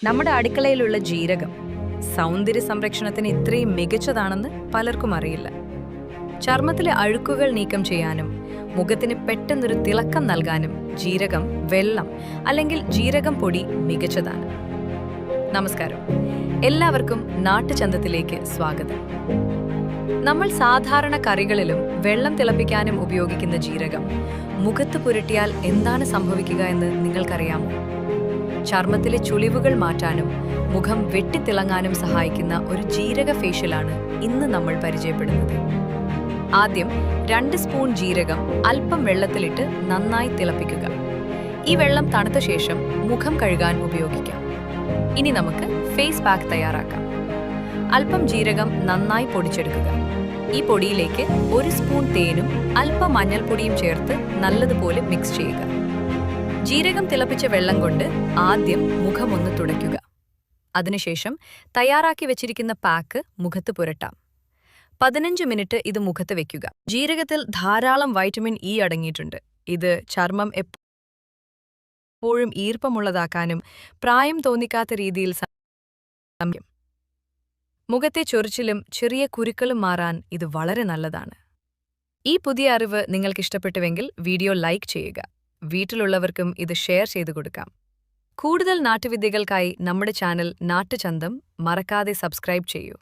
നമ്മുടെ അടുക്കളയിലുള്ള ജീരകം സൗന്ദര്യ സംരക്ഷണത്തിന് ഇത്രയും മികച്ചതാണെന്ന് പലർക്കും അറിയില്ല. ചർമ്മത്തിലെ അഴുക്കുകൾ നീക്കം ചെയ്യാനും മുഖത്തിന് പെട്ടെന്നൊരു തിളക്കം നൽകാനും ജീരകം, വെള്ളം അല്ലെങ്കിൽ ജീരകം പൊടി മികച്ചതാണ്. നമസ്കാരം, എല്ലാവർക്കും നാട്ടുചന്തത്തിലേക്ക് സ്വാഗതം. നമ്മൾ സാധാരണ കറികളിലും വെള്ളം തിളപ്പിക്കാനും ഉപയോഗിക്കുന്ന ജീരകം മുഖത്ത് പുരട്ടിയാൽ എന്താണ് സംഭവിക്കുക എന്ന് നിങ്ങൾക്കറിയാമോ? ചർമ്മത്തിലെ ചുളിവുകൾ മാറ്റാനും മുഖം വെട്ടിത്തിളങ്ങാനും സഹായിക്കുന്ന ഒരു ജീരക ഫേഷ്യലാണ് ഇന്ന് നമ്മൾ പരിചയപ്പെടുന്നത്. ആദ്യം 2 സ്പൂൺ ജീരകം അല്പം വെള്ളത്തിലിട്ട് നന്നായി തിളപ്പിക്കുക. ഈ വെള്ളം തണുത്ത ശേഷം മുഖം കഴുകാൻ ഉപയോഗിക്കാം. ഇനി നമുക്ക് ഫേസ് പാക്ക് തയ്യാറാക്കാം. അല്പം ജീരകം നന്നായി പൊടിച്ചെടുക്കുക. ഈ പൊടിയിലേക്ക് 1 സ്പൂൺ തേനും അല്പം മഞ്ഞൾപ്പൊടിയും ചേർത്ത് നല്ലതുപോലെ മിക്സ് ചെയ്യുക. ജീരകം തിളപ്പിച്ച വെള്ളം കൊണ്ട് ആദ്യം മുഖമൊന്ന് തുടയ്ക്കുക. അതിനുശേഷം തയ്യാറാക്കി വെച്ചിരിക്കുന്ന പാക്ക് മുഖത്ത് പുരട്ടാം. 15 മിനിറ്റ് ഇത് മുഖത്ത് വെക്കുക. ജീരകത്തിൽ ധാരാളം വൈറ്റമിൻ ഇ അടങ്ങിയിട്ടുണ്ട്. ഇത് ചർമ്മം എപ്പോഴും ഈർപ്പമുള്ളതാക്കാനും പ്രായം തോന്നിക്കാത്ത രീതിയിൽ മുഖത്തെ ചൊറിച്ചിലും ചെറിയ കുരുക്കളും മാറാൻ ഇത് വളരെ നല്ലതാണ്. ഈ പുതിയ അറിവ് നിങ്ങൾക്ക് ഇഷ്ടപ്പെട്ടുവെങ്കിൽ വീഡിയോ ലൈക്ക് ചെയ്യുക. വീട്ടിലുള്ളവർക്കും ഇത് ഷെയർ ചെയ്തു കൊടുക്കാം. കൂടുതൽ നാട്ടുവിദ്യകൾക്കായി നമ്മുടെ ചാനൽ നാട്ടുചന്തം മറക്കാതെ സബ്സ്ക്രൈബ് ചെയ്യൂ.